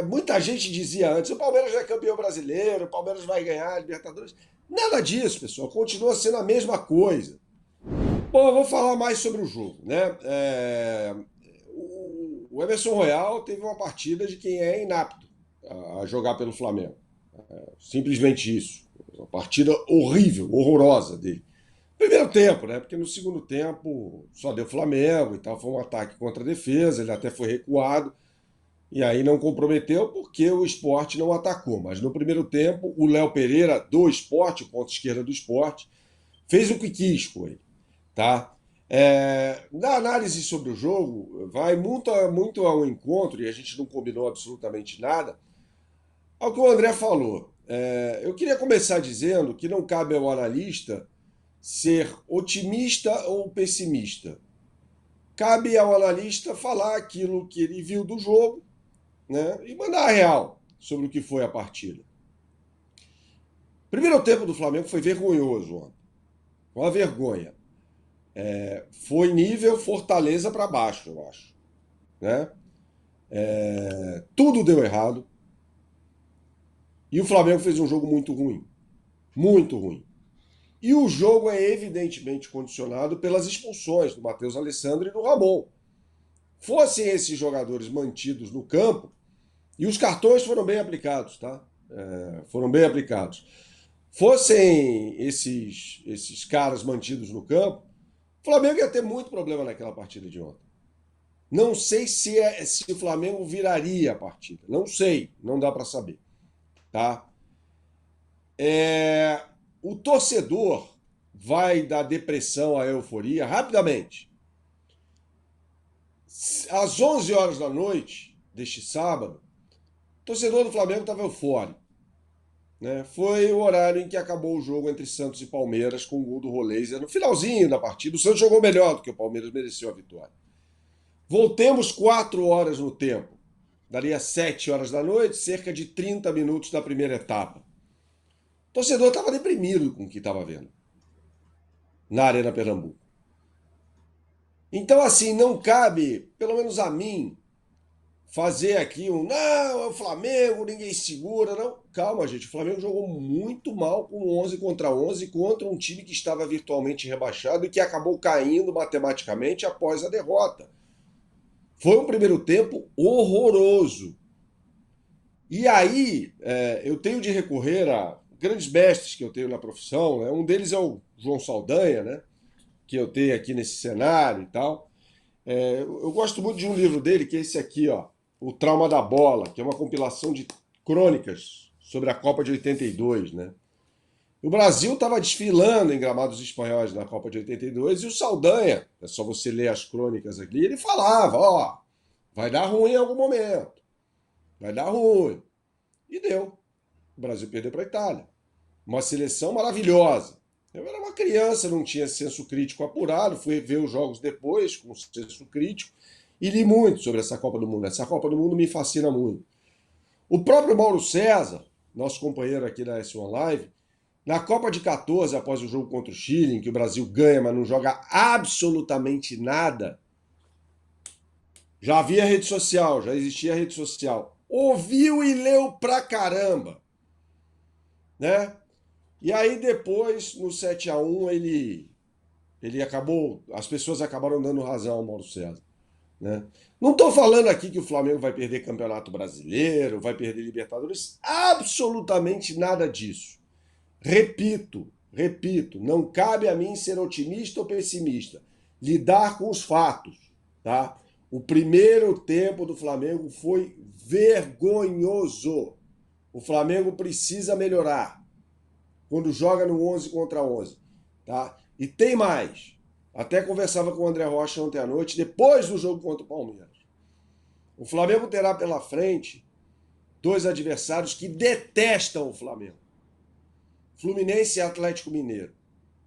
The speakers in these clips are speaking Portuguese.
muita gente dizia antes, o Palmeiras já é campeão brasileiro, o Palmeiras vai ganhar a Libertadores. Nada disso, pessoal. Continua sendo a mesma coisa. Bom, eu vou falar mais sobre o jogo, né? O Emerson Royal teve uma partida de quem é inapto a jogar pelo Flamengo. Simplesmente isso. Uma partida horrível, horrorosa dele. Primeiro tempo, né? Porque no segundo tempo só deu Flamengo e tal, foi um ataque contra a defesa, ele até foi recuado. E aí não comprometeu porque o Sport não atacou. Mas no primeiro tempo, o Léo Pereira, do Sport, o ponto esquerda do Sport, fez o que quis com ele. Tá? Na análise sobre o jogo, vai muito ao encontro, e a gente não combinou absolutamente nada, ao que o André falou. Eu queria começar dizendo que não cabe ao analista ser otimista ou pessimista. Cabe ao analista falar aquilo que ele viu do jogo, né, e mandar a real sobre o que foi a partida. Primeiro tempo do Flamengo foi vergonhoso ontem. Uma vergonha. Foi nível Fortaleza para baixo, eu acho. Né? Tudo deu errado. E o Flamengo fez um jogo muito ruim. Muito ruim. E o jogo é evidentemente condicionado pelas expulsões do Matheus Alessandro e do Ramon. Fossem esses jogadores mantidos no campo, e os cartões foram bem aplicados, tá? Foram bem aplicados. Fossem esses caras mantidos no campo, o Flamengo ia ter muito problema naquela partida de ontem. Não sei se o Flamengo viraria a partida. Não sei, não dá para saber. Tá? O torcedor vai da depressão à euforia rapidamente. Às 11 horas da noite deste sábado, o torcedor do Flamengo estava eufórico. Né? Foi o horário em que acabou o jogo entre Santos e Palmeiras com o gol do Roleiser no finalzinho da partida. O Santos jogou melhor do que o Palmeiras, mereceu a vitória. Voltemos 4 horas no tempo. Daria 7 horas da noite, cerca de 30 minutos da primeira etapa. O torcedor estava deprimido com o que estava vendo na Arena Pernambuco. Então, assim, não cabe, pelo menos a mim, fazer aqui não, é o Flamengo, ninguém segura, não. Calma, gente, o Flamengo jogou muito mal com 11 contra 11 contra um time que estava virtualmente rebaixado e que acabou caindo matematicamente após a derrota. Foi um primeiro tempo horroroso. E aí, eu tenho de recorrer a grandes mestres que eu tenho na profissão, né? Um deles é o João Saldanha, né? Que eu tenho aqui nesse cenário e tal. Eu gosto muito de um livro dele, que é esse aqui, ó, O Trauma da Bola, que é uma compilação de crônicas sobre a Copa de 82, né? O Brasil estava desfilando em gramados espanhóis na Copa de 82 e o Saldanha, é só você ler as crônicas aqui, ele falava, ó, vai dar ruim em algum momento, vai dar ruim. E deu. O Brasil perdeu para a Itália. Uma seleção maravilhosa. Eu era uma criança, não tinha senso crítico apurado, fui ver os jogos depois com senso crítico e li muito sobre essa Copa do Mundo. Essa Copa do Mundo me fascina muito. O próprio Mauro César, nosso companheiro aqui da S1 Live, na Copa de 14, após o jogo contra o Chile, em que o Brasil ganha, mas não joga absolutamente nada, já havia rede social, já existia rede social. Ouviu e leu pra caramba. Né? E aí depois, no 7-1, ele acabou, as pessoas acabaram dando razão ao Mauro César. Né? Não estou falando aqui que o Flamengo vai perder Campeonato Brasileiro, vai perder Libertadores, absolutamente nada disso. Repito, não cabe a mim ser otimista ou pessimista, lidar com os fatos. Tá? O primeiro tempo do Flamengo foi vergonhoso. O Flamengo precisa melhorar quando joga no 11 contra 11. Tá? E tem mais. Até conversava com o André Rocha ontem à noite, depois do jogo contra o Palmeiras. O Flamengo terá pela frente 2 adversários que detestam o Flamengo. Fluminense e Atlético Mineiro.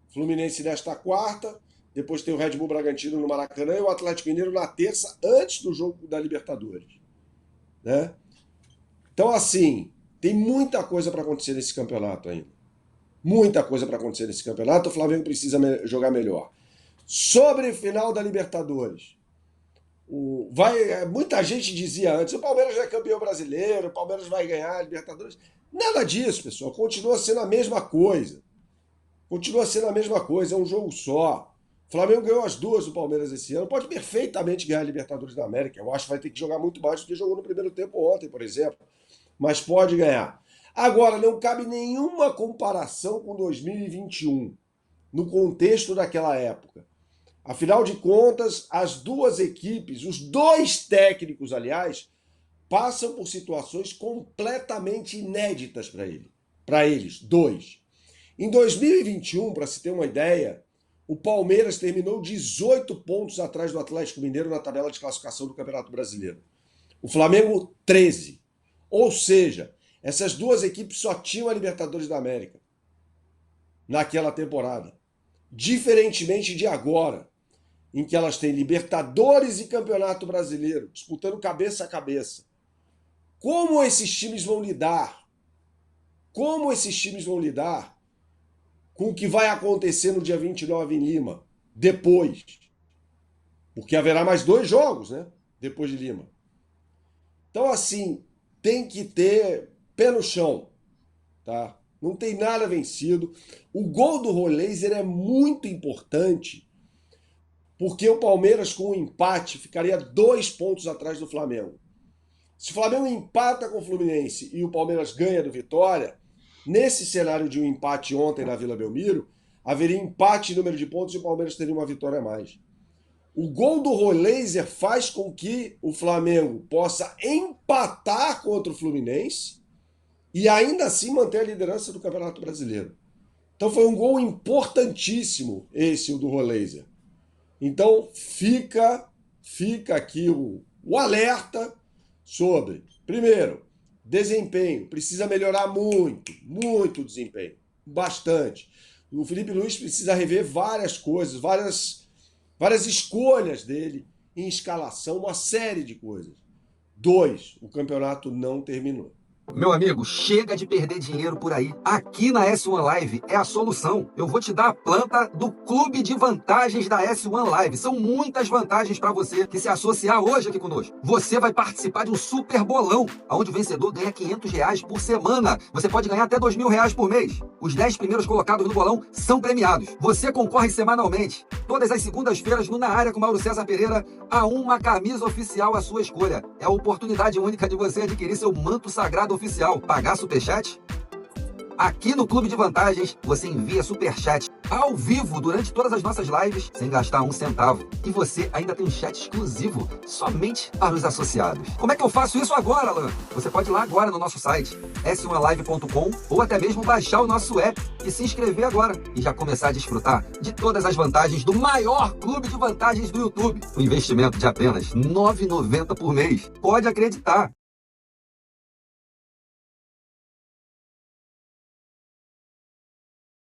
Fluminense nesta quarta, depois tem o Red Bull Bragantino no Maracanã e o Atlético Mineiro na terça, antes do jogo da Libertadores. Né? Então, assim, tem muita coisa para acontecer nesse campeonato ainda. Muita coisa para acontecer nesse campeonato. O Flamengo precisa jogar melhor. Sobre o final da Libertadores. Muita gente dizia antes, o Palmeiras já é campeão brasileiro, o Palmeiras vai ganhar a Libertadores. Nada disso, pessoal. Continua sendo a mesma coisa. Continua sendo a mesma coisa, é um jogo só. O Flamengo ganhou as duas do Palmeiras esse ano, pode perfeitamente ganhar a Libertadores da América. Eu acho que vai ter que jogar muito mais do que jogou no primeiro tempo ontem, por exemplo. Mas pode ganhar. Agora, não cabe nenhuma comparação com 2021, no contexto daquela época. Afinal de contas, as duas equipes, os dois técnicos, aliás, passam por situações completamente inéditas para eles, dois. Em 2021, para se ter uma ideia, o Palmeiras terminou 18 pontos atrás do Atlético Mineiro na tabela de classificação do Campeonato Brasileiro. O Flamengo, 13. Ou seja, essas duas equipes só tinham a Libertadores da América naquela temporada. Diferentemente de agora, em que elas têm Libertadores e Campeonato Brasileiro, disputando cabeça a cabeça. Como esses times vão lidar? Como esses times vão lidar com o que vai acontecer no dia 29 em Lima, depois? Porque haverá mais 2 jogos, né? Depois de Lima. Então, assim, tem que ter pé no chão, tá? Não tem nada vencido. O gol do Roleiser é muito importante, porque o Palmeiras, com o empate, ficaria 2 pontos atrás do Flamengo. Se o Flamengo empata com o Fluminense e o Palmeiras ganha do Vitória, nesse cenário de um empate ontem na Vila Belmiro, haveria empate em número de pontos e o Palmeiras teria uma vitória a mais. O gol do Roleiser faz com que o Flamengo possa empatar contra o Fluminense e ainda assim manter a liderança do Campeonato Brasileiro. Então foi um gol importantíssimo esse, o do Roleiser. Então fica aqui o alerta sobre, primeiro, desempenho. Precisa melhorar muito o desempenho. Bastante. O Felipe Luiz precisa rever várias coisas, várias escolhas dele em escalação, uma série de coisas. 2, o campeonato não terminou. Meu amigo, chega de perder dinheiro por aí. Aqui na S1 Live é a solução. Eu vou te dar a planta do Clube de Vantagens da S1 Live. São muitas vantagens para você que se associar hoje aqui conosco. Você vai participar de um super bolão, onde o vencedor ganha R$500 por semana. Você pode ganhar até R$2.000 por mês. Os 10 primeiros colocados no bolão são premiados. Você concorre semanalmente, todas as segundas-feiras, no Na Área com Mauro César Pereira, a uma camisa oficial à sua escolha. É a oportunidade única de você adquirir seu manto sagrado oficial. Pagar superchat? Aqui no Clube de Vantagens, você envia superchat ao vivo durante todas as nossas lives, sem gastar um centavo. E você ainda tem um chat exclusivo somente para os associados. Como é que eu faço isso agora, Alan? Você pode ir lá agora no nosso site, s1live.com, ou até mesmo baixar o nosso app e se inscrever agora e já começar a desfrutar de todas as vantagens do maior clube de vantagens do YouTube. Um investimento de apenas R$9,90 por mês. Pode acreditar.